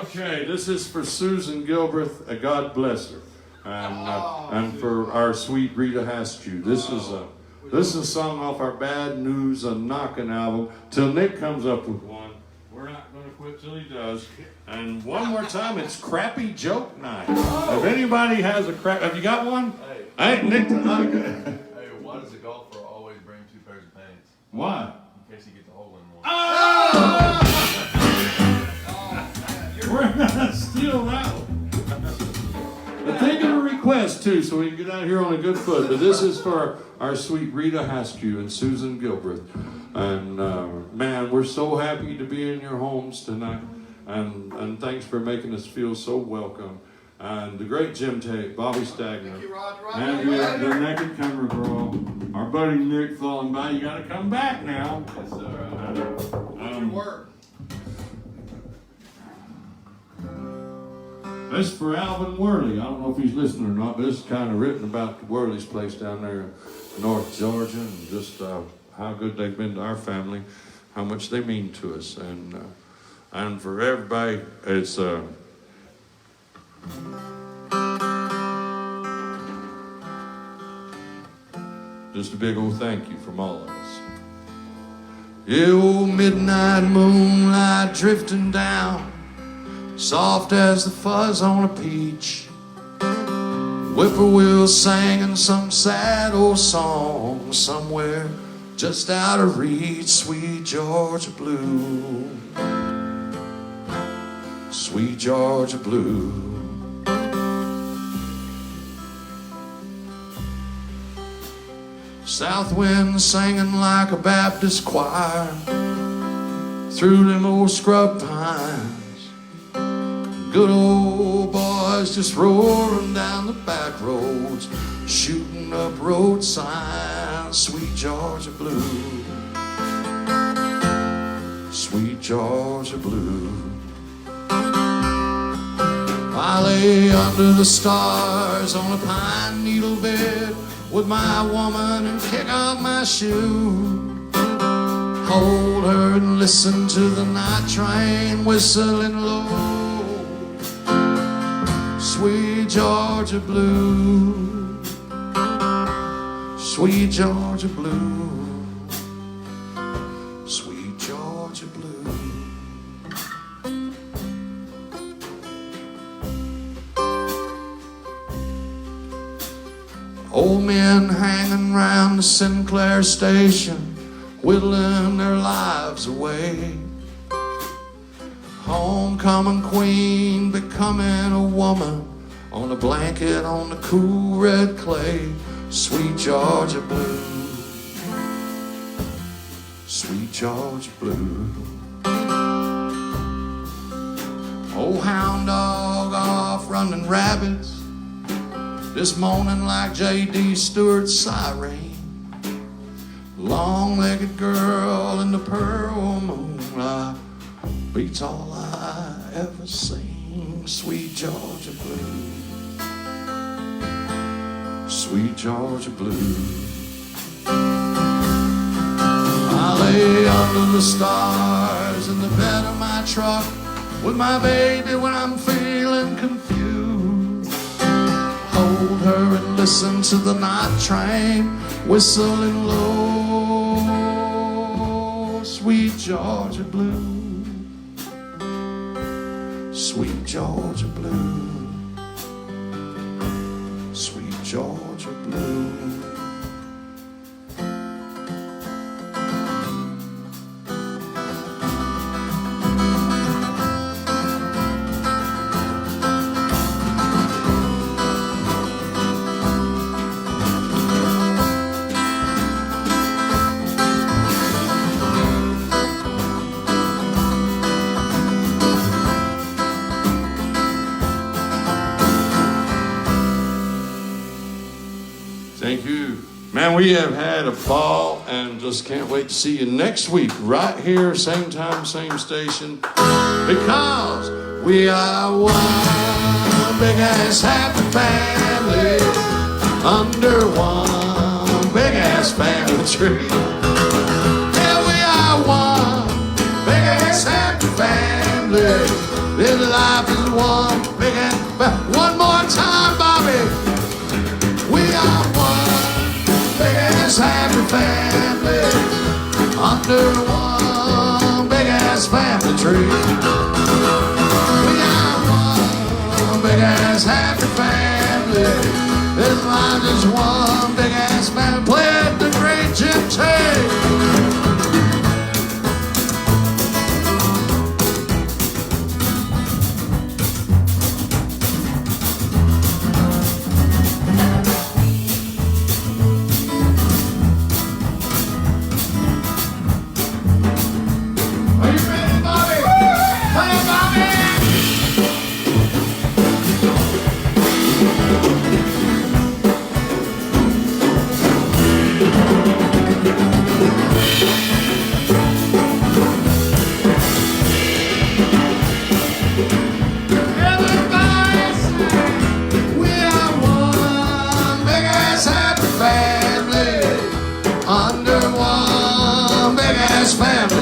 Speaker 1: Okay, this is for Susan Gilbreth. God bless her, and for our sweet Rita Haskew. This is a song off our Bad News a Knockin' album. Till Nick comes up with one, we're not going to quit till he does. And one more time, it's Crappy Joke Night. If anybody has a crap, have you got one? Hey, Nick.
Speaker 5: Hey, why does a golfer always bring 2 pairs of pants?
Speaker 1: Why?
Speaker 5: In case he gets a hole in one.
Speaker 1: Oh! We're gonna steal that one. But think of a request too, so we can get out here on a good foot. But this is for our sweet Rita Haskew and Susan Gilbreth. And man, we're so happy to be in your homes tonight. And thanks for making us feel so welcome. And the great Jim Tate, Bobby Stagner,
Speaker 2: Thank you, Roger.
Speaker 1: and the naked camera girl, our buddy Nick falling by. You gotta come back now.
Speaker 5: Yes, sir.
Speaker 2: Work.
Speaker 1: This is for Alvin Worley. I don't know if he's listening or not, but this is kind of written about the Worley's place down there in North Georgia, and just how good they've been to our family, how much they mean to us, and for everybody, it's just a big old thank you from all of us.
Speaker 3: Yeah, old midnight moonlight drifting down, soft as the fuzz on a peach. Whippoorwills singing some sad old song somewhere just out of reach. Sweet Georgia blue, sweet Georgia blue. South wind singing like a Baptist choir through them old scrub pines. Good old boys just roaring down the back roads, shooting up road signs. Sweet Georgia blue, sweet Georgia blue. I lay under the stars on a pine needle bed with my woman and kick out my shoe. Hold her and listen to the night train whistling low. Sweet Georgia blue, sweet Georgia blue, sweet Georgia blue.
Speaker 1: Old men hanging round the Sinclair station, whittling their lives away. Homecoming queen becoming a woman on a blanket on the cool red clay. Sweet Georgia blue, sweet Georgia blue. Old hound dog off running rabbits this morning like J.D. Stewart's siren. Long-legged girl in the pearl moonlight beats all I ever seen. Sweet Georgia blue, sweet Georgia blue. I lay under the stars in the bed of my truck with my baby when I'm feeling confused. Hold her and listen to the night train whistling low. Sweet Georgia blue, sweet Georgia blue, sweet Georgia blue. Thank you. Man, we have had a ball and just can't wait to see you next week right here, same time, same station, because we are one big-ass happy family under one big-ass family tree. Yeah, we are one big-ass happy family. This life is one big-ass family. One more time, Bobby. We are one big-ass happy family under one big-ass family tree. We are one big-ass happy family. This life is one big-ass family. Play the great Jim Tate.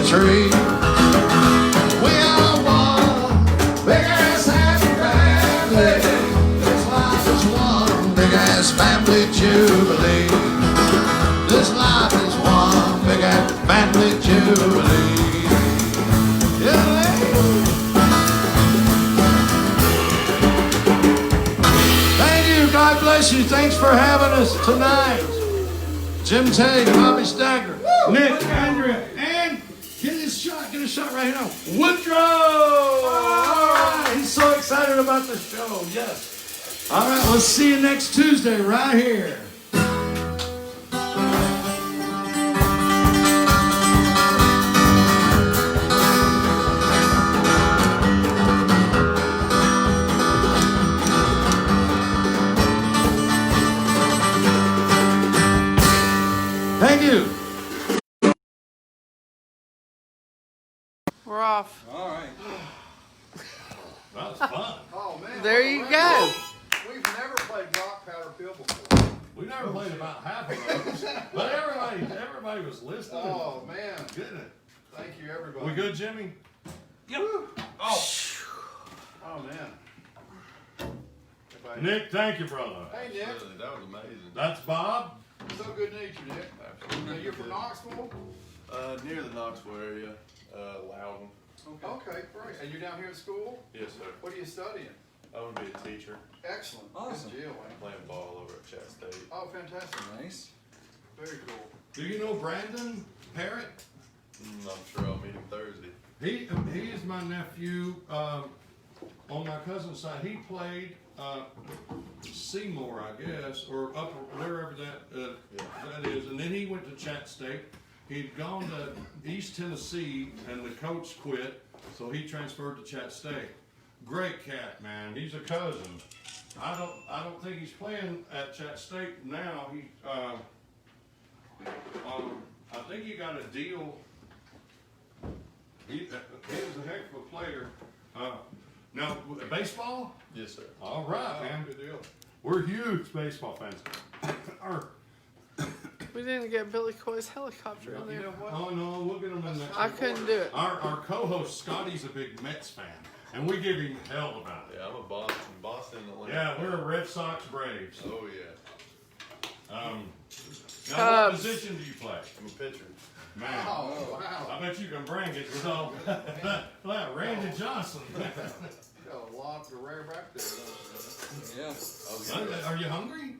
Speaker 1: Tree. We are one big-ass happy family. This life is one big-ass family jubilee. This life is one big-ass family jubilee. Yeah. Thank you. God bless you. Thanks for having us tonight. Jim Tate, Bobby Stagner, Nick, Andrea, and get a shot right now. Woodrow! All right, he's so excited about the show, yes. All right, we'll see you next Tuesday right here. Thank you.
Speaker 6: We're off.
Speaker 4: All right.
Speaker 1: That was fun.
Speaker 2: Oh, man.
Speaker 6: There you go.
Speaker 2: We've never played rock, powder, pill before.
Speaker 1: We never played about half of those, but everybody was listening.
Speaker 2: Oh, man.
Speaker 1: Getting it.
Speaker 2: Thank you, everybody.
Speaker 1: We good, Jimmy?
Speaker 4: Yep.
Speaker 2: Oh, man. Everybody.
Speaker 1: Nick, thank you, brother.
Speaker 2: Hey, Nick.
Speaker 5: Really, that was amazing.
Speaker 1: That's Bob.
Speaker 2: So good to meet you, Nick.
Speaker 5: Absolutely.
Speaker 2: Now, you're from Knoxville?
Speaker 5: Near the Knoxville area, Loudon.
Speaker 2: Okay, great. And you're down here at school?
Speaker 5: Yes, sir.
Speaker 2: What are you studying?
Speaker 5: I would be a teacher,
Speaker 2: Excellent.
Speaker 4: Awesome.
Speaker 2: Good deal, man.
Speaker 5: playing ball over at Chat State.
Speaker 2: Oh, fantastic.
Speaker 4: Nice.
Speaker 2: Very cool.
Speaker 1: Do you know Brandon Parrott?
Speaker 5: I'm sure I'll meet him Thursday.
Speaker 1: He is my nephew. On my cousin's side, he played Seymour, I guess, or up wherever that is, and then he went to Chat State. He'd gone to East Tennessee, and the coach quit, so he transferred to Chat State. Great cat, man. He's a cousin. I don't think he's playing at Chat State now. I think he got a deal. He was a heck of a player. Now, baseball?
Speaker 5: Yes, sir.
Speaker 1: All right, man.
Speaker 2: Good deal.
Speaker 1: We're huge baseball fans.
Speaker 6: We didn't get Billy Coy's helicopter in
Speaker 2: You
Speaker 6: there.
Speaker 2: know what?
Speaker 1: Oh no, we'll get him in next.
Speaker 6: I couldn't do it.
Speaker 1: Our co-host Scotty's a big Mets fan, and we give him hell about it.
Speaker 5: Yeah, I'm a Boston, Atlanta.
Speaker 1: Yeah, we're a Red Sox Braves.
Speaker 5: Oh yeah,
Speaker 1: Now, what
Speaker 6: Cubs.
Speaker 1: position do you play?
Speaker 5: I'm a pitcher.
Speaker 1: Man,
Speaker 2: Oh, wow.
Speaker 1: I bet you can bring it. So, Randy Johnson.
Speaker 2: Got a lot to rear back there, don't you?
Speaker 4: Yeah.
Speaker 1: Are you hungry?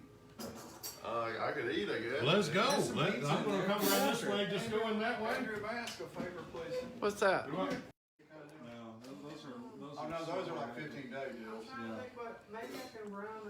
Speaker 5: I could eat, I guess.
Speaker 1: Let's go.
Speaker 4: Get some
Speaker 1: I'm
Speaker 4: pizza
Speaker 1: going
Speaker 4: in
Speaker 1: to
Speaker 4: there.
Speaker 1: come right this way. Just going that way.
Speaker 2: Andrew, may I ask a favor, please?
Speaker 6: What's that?
Speaker 4: No, those are
Speaker 2: Oh, no, those are like 15-day deals.
Speaker 4: Yeah.
Speaker 6: Maybe I can round